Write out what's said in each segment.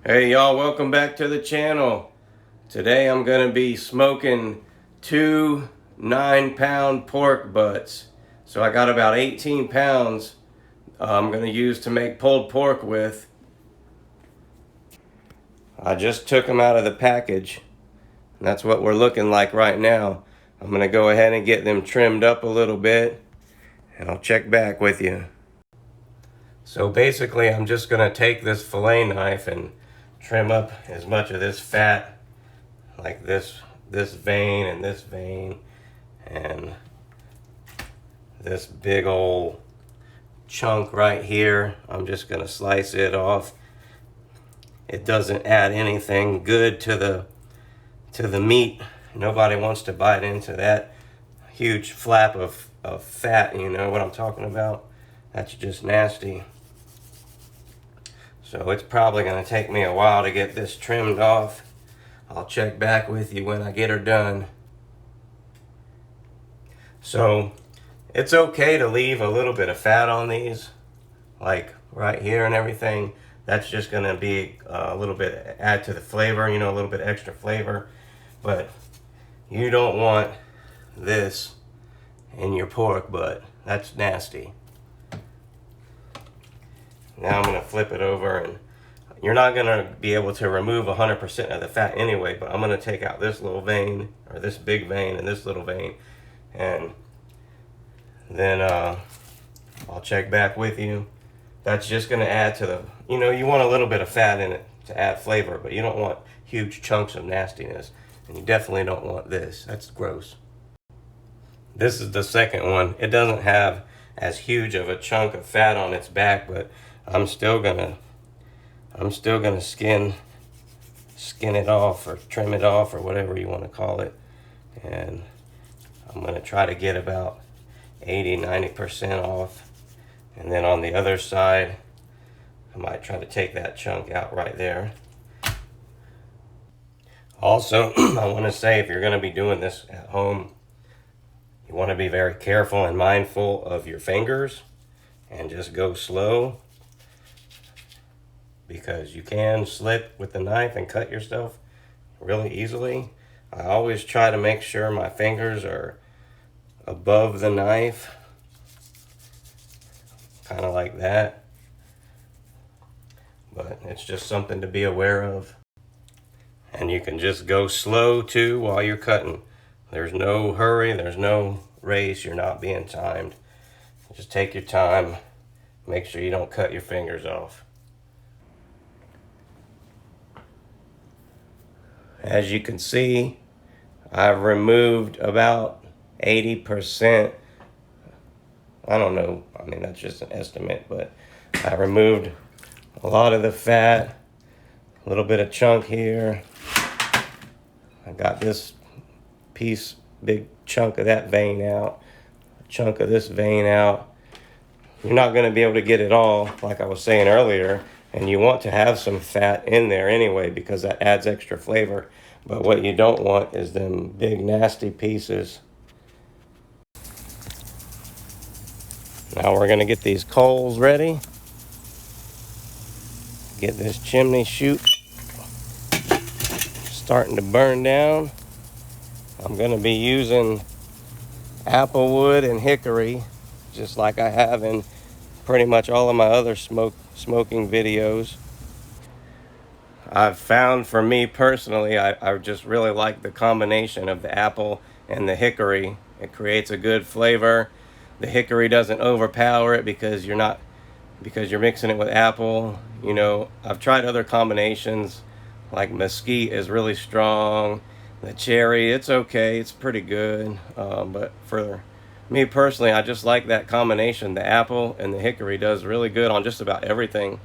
Hey y'all, welcome back to the channel. Today I'm going to be smoking two 9-pound pork butts. So I got about 18 pounds I'm going to use to make pulled pork with. I just took them out of the package. And that's what we're looking like right now. I'm going to go ahead and get them trimmed up a little bit, and I'll check back with you. So basically I'm just going to take this fillet knife and trim up as much of this fat, like this vein and this vein and this big old chunk right here. I'm just going to slice it off. It doesn't add anything good to the meat. Nobody wants to bite into that huge flap of fat, you know what I'm talking about? That's just nasty. So it's probably going to take me a while to get this trimmed off. I'll check back with you when I get her done. So it's okay to leave a little bit of fat on these, like right here and everything. That's just going to be a little bit, add to the flavor, you know, a little bit extra flavor. But you don't want this in your pork butt. That's nasty. Now I'm going to flip it over, and you're not going to be able to remove 100% of the fat anyway, but I'm going to take out this little vein, or this big vein and this little vein, and then I'll check back with you. That's just going to add to the, you know, you want a little bit of fat in it to add flavor, but you don't want huge chunks of nastiness, and you definitely don't want this. That's gross. This is the second one. It doesn't have as huge of a chunk of fat on its back, but I'm still gonna skin it off, or trim it off, or whatever you want to call it. And I'm gonna try to get about 80-90% off. And then on the other side, I might try to take that chunk out right there. Also, I want to say, if you're going to be doing this at home, you want to be very careful and mindful of your fingers, and just go slow, because you can slip with the knife and cut yourself really easily. I always try to make sure my fingers are above the knife, kind of like that. But it's just something to be aware of. And you can just go slow too while you're cutting. There's no hurry, there's no race, you're not being timed. Just take your time, make sure you don't cut your fingers off. As you can see, I've removed about 80%. I don't know, I mean, that's just an estimate, but I removed a lot of the fat, a little bit of chunk here. I got this piece, big chunk of that vein out, a chunk of this vein out. You're not going to be able to get it all, like I was saying earlier, and you want to have some fat in there anyway, because that adds extra flavor. But what you don't want is them big nasty pieces. Now we're going to get these coals ready. Get this chimney chute starting to burn down. I'm going to be using apple wood and hickory, just like I have in pretty much all of my other smoking videos. I've found, for me personally, I just really like the combination of the apple and the hickory. It creates a good flavor. The hickory doesn't overpower it because you're mixing it with apple. You know, I've tried other combinations, like mesquite is really strong. The cherry, it's okay, it's pretty good. But for me personally, I just like that combination. The apple and the hickory does really good on just about everything.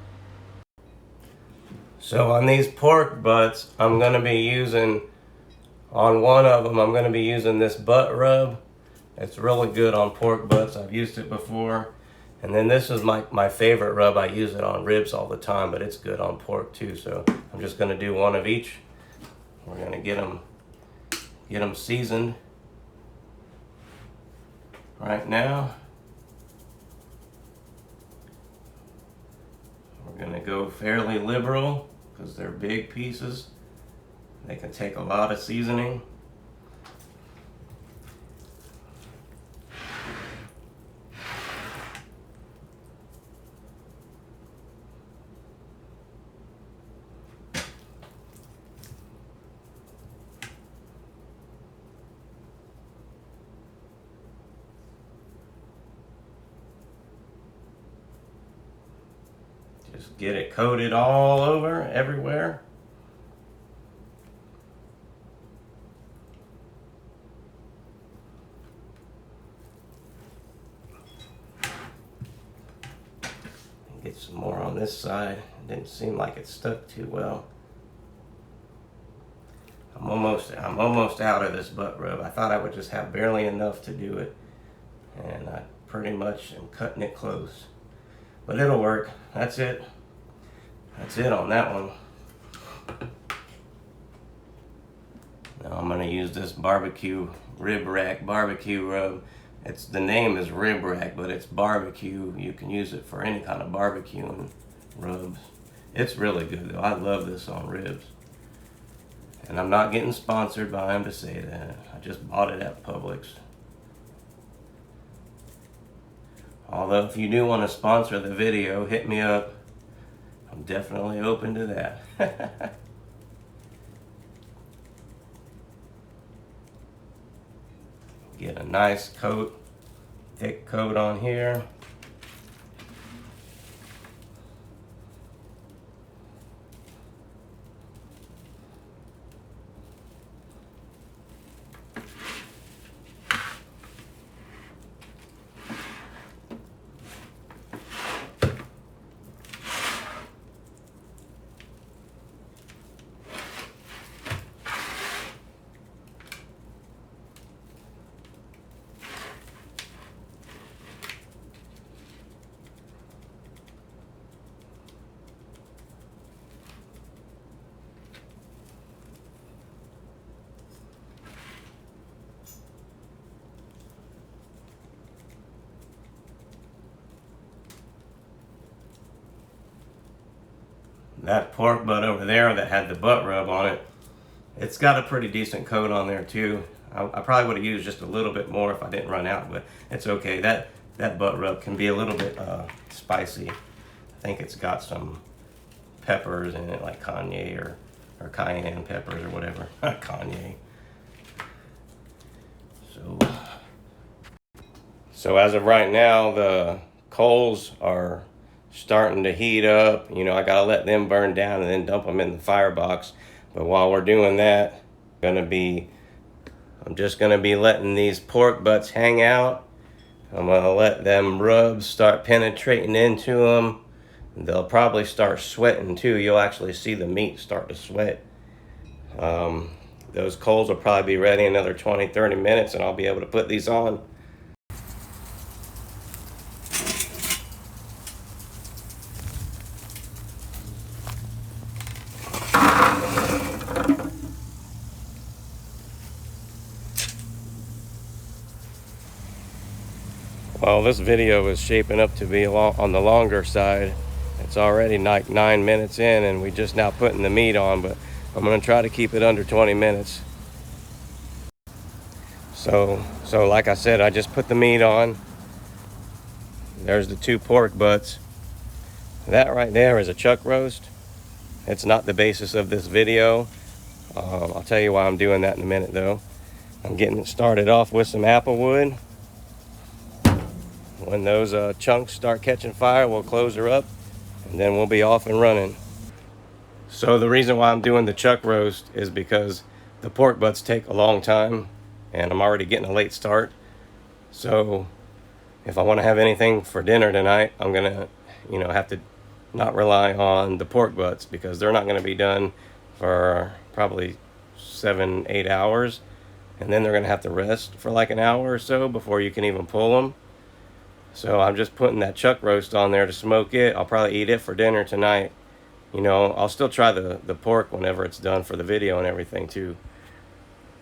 So on these pork butts, I'm going to be using, on one of them, I'm going to be using this butt rub. It's really good on pork butts. I've used it before. And then this is my favorite rub. I use it on ribs all the time, but it's good on pork too. So I'm just going to do one of each. We're going to get them seasoned right now. We're going to go fairly liberal. because they're big pieces. They can take a lot of seasoning. Just get it coated all over, everywhere. Get some more on this side. It didn't seem like it stuck too well. I'm almost out of this butt rub. I thought I would just have barely enough to do it, and I pretty much am cutting it close. But it'll work. That's it. That's it on that one. Now I'm gonna use this barbecue rib rack barbecue rub. The name is rib rack, but it's barbecue. You can use it for any kind of barbecue and rubs. It's really good though. I love this on ribs. And I'm not getting sponsored by them to say that. I just bought it at Publix. Although if you do want to sponsor the video, hit me up. I'm definitely open to that. Get a nice coat, thick coat on here. That pork butt over there that had the butt rub on it, it's got a pretty decent coat on there too. I probably would have used just a little bit more if I didn't run out, but it's okay. That butt rub can be a little bit spicy. I think it's got some peppers in it, like Kanye or cayenne peppers or whatever. Kanye. So as of right now, the coals are starting to heat up. You know, I gotta let them burn down and then dump them in the firebox. But while we're doing that, I'm just gonna be letting these pork butts hang out. I'm gonna let them rubs start penetrating into them. They'll probably start sweating too. You'll actually see the meat start to sweat. Those coals will probably be ready in another 20-30 minutes, and I'll be able to put these on. Well, this video is shaping up to be on the longer side. It's already like 9 minutes in, and we just now putting the meat on, but I'm gonna try to keep it under 20 minutes. So like I said, I just put the meat on. There's the 2 pork butts. That right there is a chuck roast. It's not the basis of this video. I'll tell you why I'm doing that in a minute though. I'm getting it started off with some apple wood. When those chunks start catching fire, we'll close her up, and then we'll be off and running. So the reason why I'm doing the chuck roast is because the pork butts take a long time, and I'm already getting a late start. So if I want to have anything for dinner tonight, I'm gonna, have to not rely on the pork butts, because they're not going to be done for probably 7-8 hours, and then they're going to have to rest for like an hour or so before you can even pull them. So I'm just putting that chuck roast on there to smoke it. I'll probably eat it for dinner tonight. I'll still try the pork whenever it's done for the video and everything too.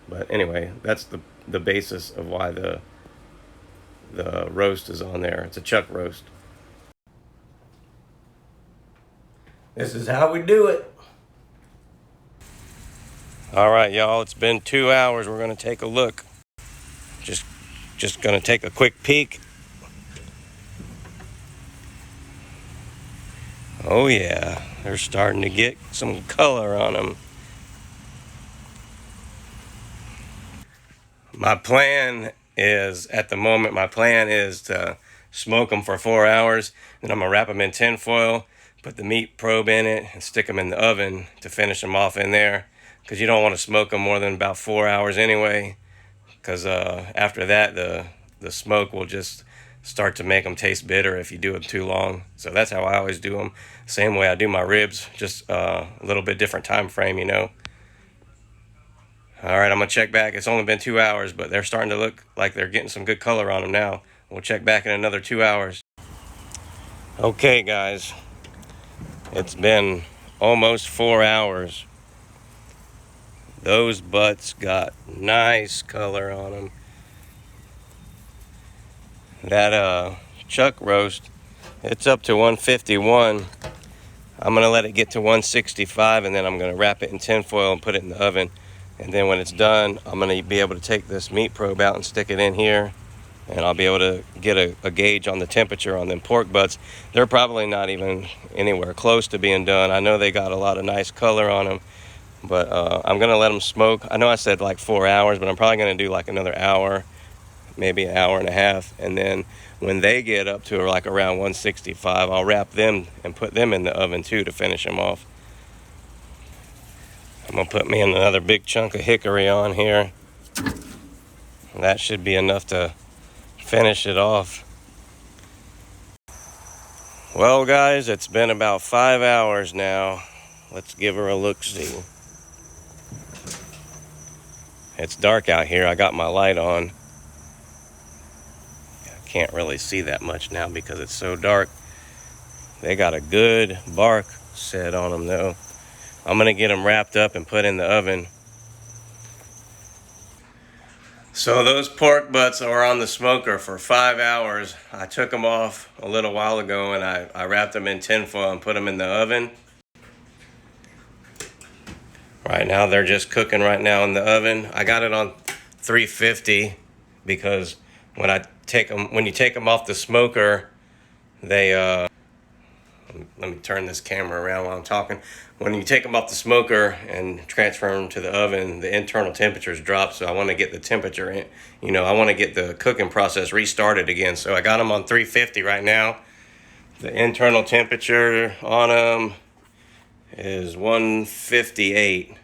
But anyway, that's the basis of why the roast is on there. It's a chuck roast. This is how we do it. All right, y'all, it's been 2 hours. We're gonna take a look. Just gonna take a quick peek. Oh yeah, they're starting to get some color on them. My plan is, at the moment, to smoke them for 4 hours. Then I'm gonna wrap them in tin foil, put the meat probe in it, and stick them in the oven to finish them off in there. Because you don't want to smoke them more than about 4 hours anyway. Because after that, the smoke will just start to make them taste bitter if you do it too long. So that's how I always do them. Same way I do my ribs, just a little bit different time frame, you know. All right, I'm gonna check back. It's only been 2 hours, but they're starting to look like they're getting some good color on them now. We'll check back in another 2 hours. Okay, guys, it's been almost 4 hours. Those butts got nice color on them. That chuck roast, it's up to 151. I'm gonna let it get to 165, and then I'm gonna wrap it in tin foil and put it in the oven. And then when it's done, I'm gonna be able to take this meat probe out and stick it in here, and I'll be able to get a gauge on the temperature on them pork butts. They're probably not even anywhere close to being done. I know they got a lot of nice color on them, but I'm gonna let them smoke. I know I said like 4 hours, but I'm probably gonna do like another hour, maybe an hour and a half. And then when they get up to like around 165, I'll wrap them and put them in the oven too to finish them off. I'm gonna put me another big chunk of hickory on here. That should be enough to finish it off. Well, guys, it's been about 5 hours now. Let's give her a look-see. It's dark out here. I got my light on. I can't really see that much now because it's so dark. They got a good bark set on them, though. I'm gonna get them wrapped up and put in the oven. So those pork butts are on the smoker for 5 hours. I took them off a little while ago, and I wrapped them in tin foil and put them in the oven. Right now they're just cooking right now in the oven. I got it on 350 because when you take them off the smoker, they let me turn this camera around while I'm talking. When you take them off the smoker and transfer them to the oven, the internal temperatures drop. So I want to get the temperature in, I want to get the cooking process restarted again. So I got them on 350 right now. The internal temperature on them is 158.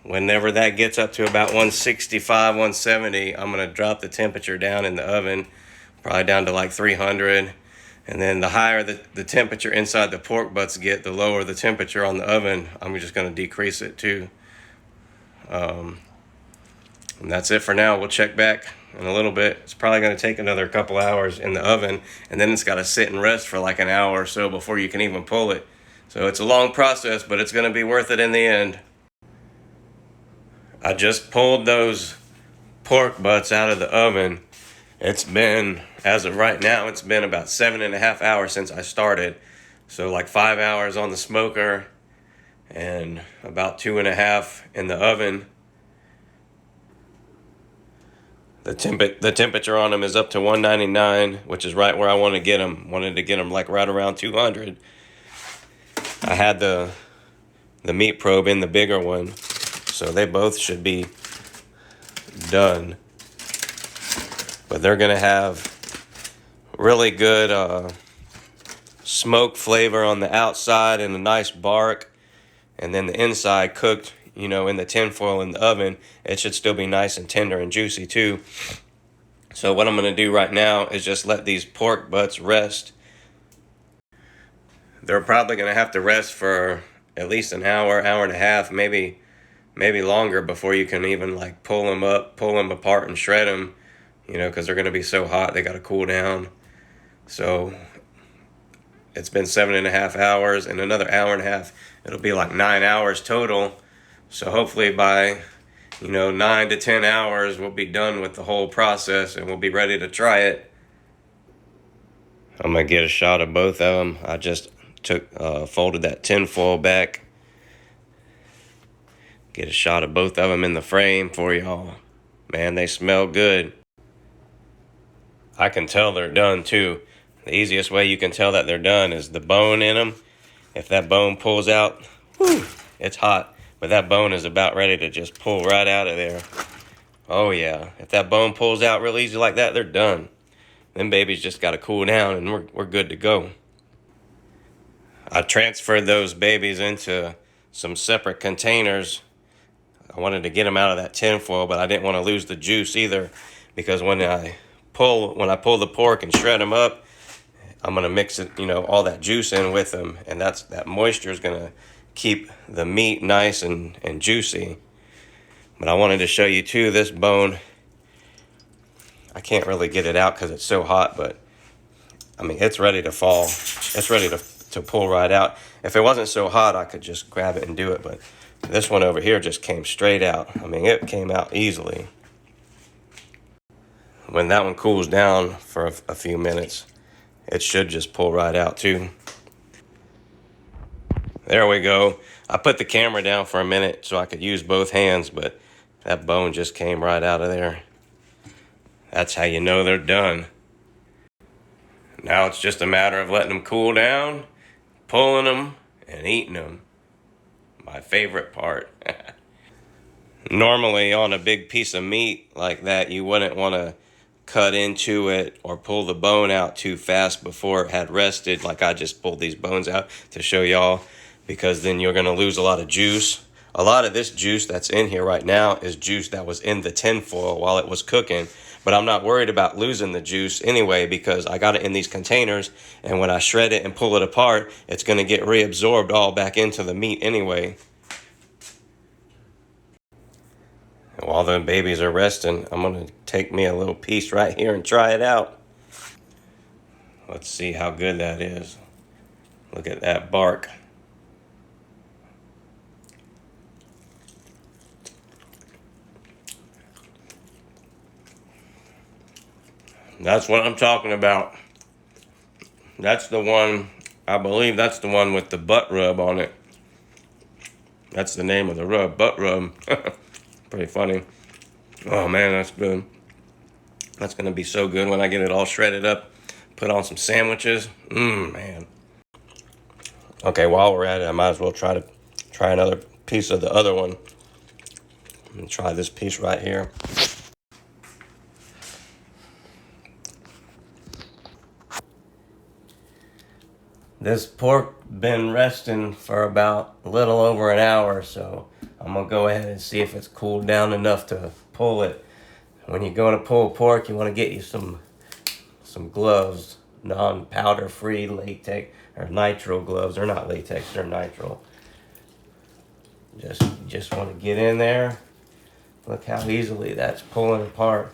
Whenever that gets up to about 165, 170, I'm going to drop the temperature down in the oven, probably down to like 300. And then the higher the temperature inside the pork butts get, the lower the temperature on the oven. I'm just going to decrease it too. And that's it for now. We'll check back in a little bit. It's probably going to take another couple hours in the oven, and then it's got to sit and rest for like an hour or so before you can even pull it. So it's a long process, but it's going to be worth it in the end. I just pulled those pork butts out of the oven. It's been, as of right now, it's been about 7.5 hours since I started. So like 5 hours on the smoker and about 2.5 in the oven. The temperature on them is up to 199, which is right where I want to get them. Wanted to get them like right around 200. I had the meat probe in the bigger one, so they both should be done. But they're going to have really good smoke flavor on the outside and a nice bark. And then the inside cooked, in the tin foil in the oven. It should still be nice and tender and juicy too. So what I'm going to do right now is just let these pork butts rest. They're probably going to have to rest for at least an hour, hour and a half, maybe longer before you can even like pull them apart and shred them. Because they're going to be so hot, they got to cool down. So it's been 7.5 hours, and another hour and a half, it'll be like 9 hours total. So hopefully by, 9 to 10 hours, we'll be done with the whole process, and we'll be ready to try it. I'm going to get a shot of both of them. I just folded that tin foil back. Get a shot of both of them in the frame for y'all. Man, they smell good. I can tell they're done too. The easiest way you can tell that they're done is the bone in them. If that bone pulls out, whew, it's hot, but that bone is about ready to just pull right out of there. Oh yeah, if that bone pulls out real easy like that, they're done. Them babies just got to cool down and we're good to go. I transferred those babies into some separate containers. I wanted to get them out of that tin foil, but I didn't want to lose the juice either, because when I pull the pork and shred them up, I'm gonna mix it, all that juice in with them, and that moisture is gonna keep the meat nice and juicy. But I wanted to show you too, this bone, I can't really get it out because it's so hot, but I mean, it's ready to fall. It's ready to pull right out. If it wasn't so hot, I could just grab it and do it, but this one over here just came straight out. I mean, it came out easily. When that one cools down for a few minutes, it should just pull right out too. There we go. I put the camera down for a minute so I could use both hands, but that bone just came right out of there. That's how you know they're done. Now it's just a matter of letting them cool down, pulling them, and eating them. My favorite part. Normally on a big piece of meat like that, you wouldn't want to cut into it or pull the bone out too fast before it had rested, like I just pulled these bones out to show y'all, because then you're going to lose a lot of juice. A lot of this juice that's in here right now is juice that was in the tin foil while it was cooking, but I'm not worried about losing the juice anyway, because I got it in these containers, and when I shred it and pull it apart, it's going to get reabsorbed all back into the meat anyway. And while the babies are resting, I'm going to take me a little piece right here and try it out. Let's see how good that is. Look at that bark. That's what I'm talking about. That's the one, I believe that's the one with the butt rub on it. That's the name of the rub, butt rub. Pretty funny. Oh man, that's good. That's gonna be so good when I get it all shredded up. Put on some sandwiches. Man. Okay, while we're at it, I might as well try another piece of the other one. And try this piece right here. This pork been resting for about a little over an hour, so I'm gonna go ahead and see if it's cooled down enough to pull it. When you're going to pull pork, you want to get you some gloves, non-powder free latex or nitrile gloves. They're not latex, they're nitrile. Just want to get in there. Look how easily that's pulling apart.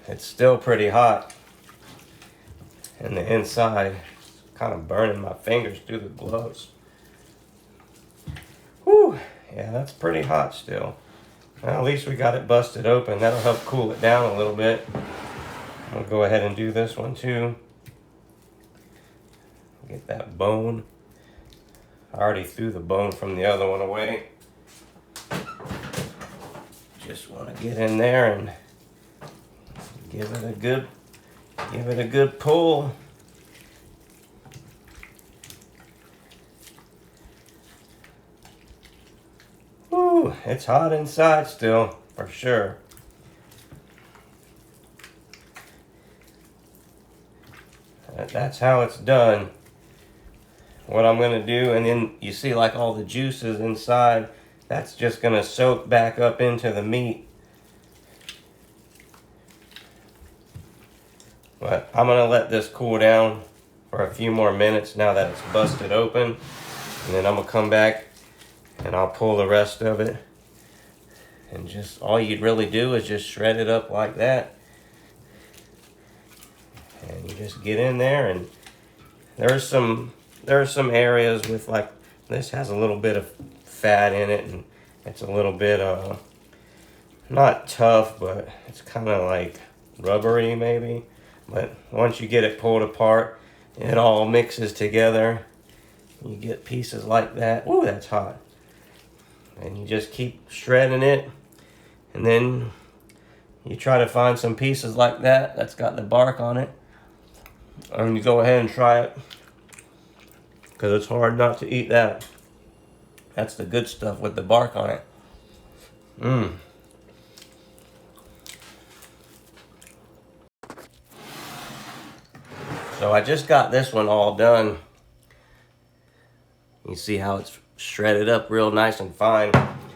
It's still pretty hot, and the inside kind of burning my fingers through the gloves. Whew, yeah, that's pretty hot still. Well, at least we got it busted open. That'll help cool it down a little bit. I'll go ahead and do this one too. Get that bone. I already threw the bone from the other one away. Just want to get in there and give it a good pull. Woo, it's hot inside still, for sure. That's how it's done. What I'm gonna do, and then you see like all the juices inside, that's just gonna soak back up into the meat. But I'm gonna let this cool down for a few more minutes now that it's busted open, and then I'm gonna come back and I'll pull the rest of it. And just all you'd really do is just shred it up like that. And you just get in there, and there are some areas with, like, this has a little bit of fat in it, and it's a little bit not tough, but it's kind of like rubbery maybe. But once you get it pulled apart, it all mixes together. You get pieces like that. Ooh, that's hot. And you just keep shredding it. And then you try to find some pieces like that that's got the bark on it. And you go ahead and try it. Because it's hard not to eat that. That's the good stuff with the bark on it. Mmm. So I just got this one all done. You see how it's shredded up real nice and fine.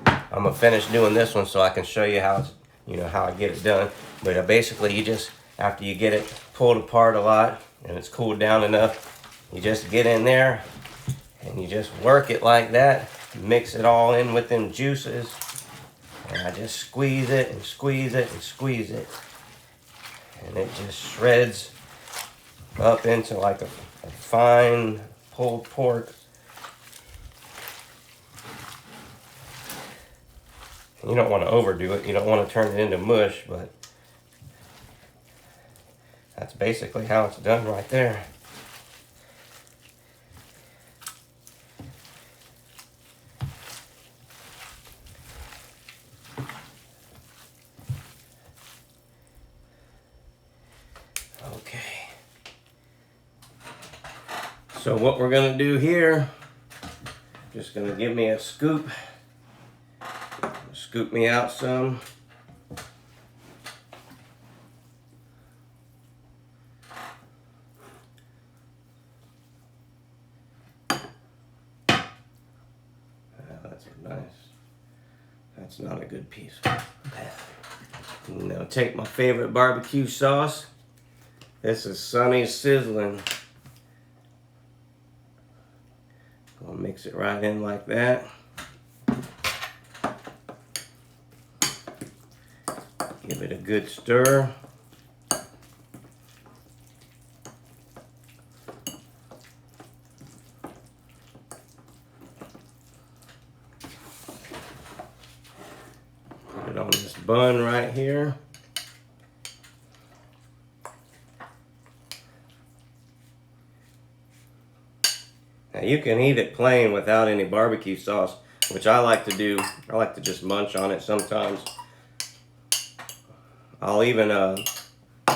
I'm gonna finish doing this one so I can show you how it's, how I get it done. But basically, you just, after you get it pulled apart a lot and it's cooled down enough, you just get in there and you just work it like that. Mix it all in with them juices. And I just squeeze it and squeeze it and squeeze it. And it just shreds up into like a fine pulled pork. You don't want to overdo it. You don't want to turn it into mush, but that's basically how it's done right there. Okay. So what we're gonna do here, just gonna give me a scoop. Scoop me out some. That's nice. That's not a good piece. Now take my favorite barbecue sauce. This is Sonny's Sizzling. Gonna mix it right in like that. Give it a good stir. Put it on this bun right here. Now you can eat it plain without any barbecue sauce, which I like to do. I like to just munch on it sometimes. I'll even,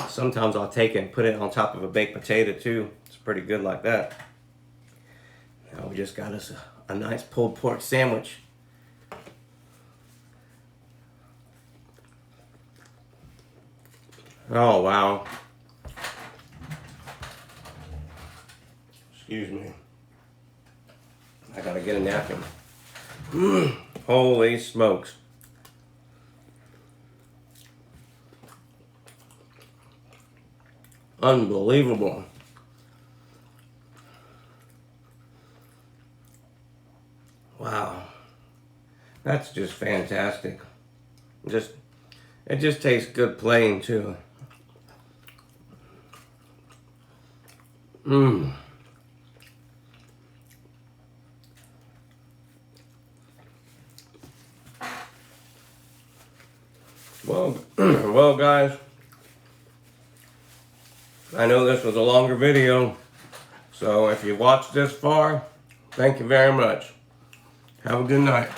sometimes I'll take it and put it on top of a baked potato too. It's pretty good like that. Now we just got us a nice pulled pork sandwich. Oh, wow. Excuse me. I gotta get a napkin. Holy smokes. Unbelievable. Wow. That's just fantastic. It just tastes good plain too. Mmm. Well, guys, I know this was a longer video, so if you watched this far, thank you very much. Have a good night.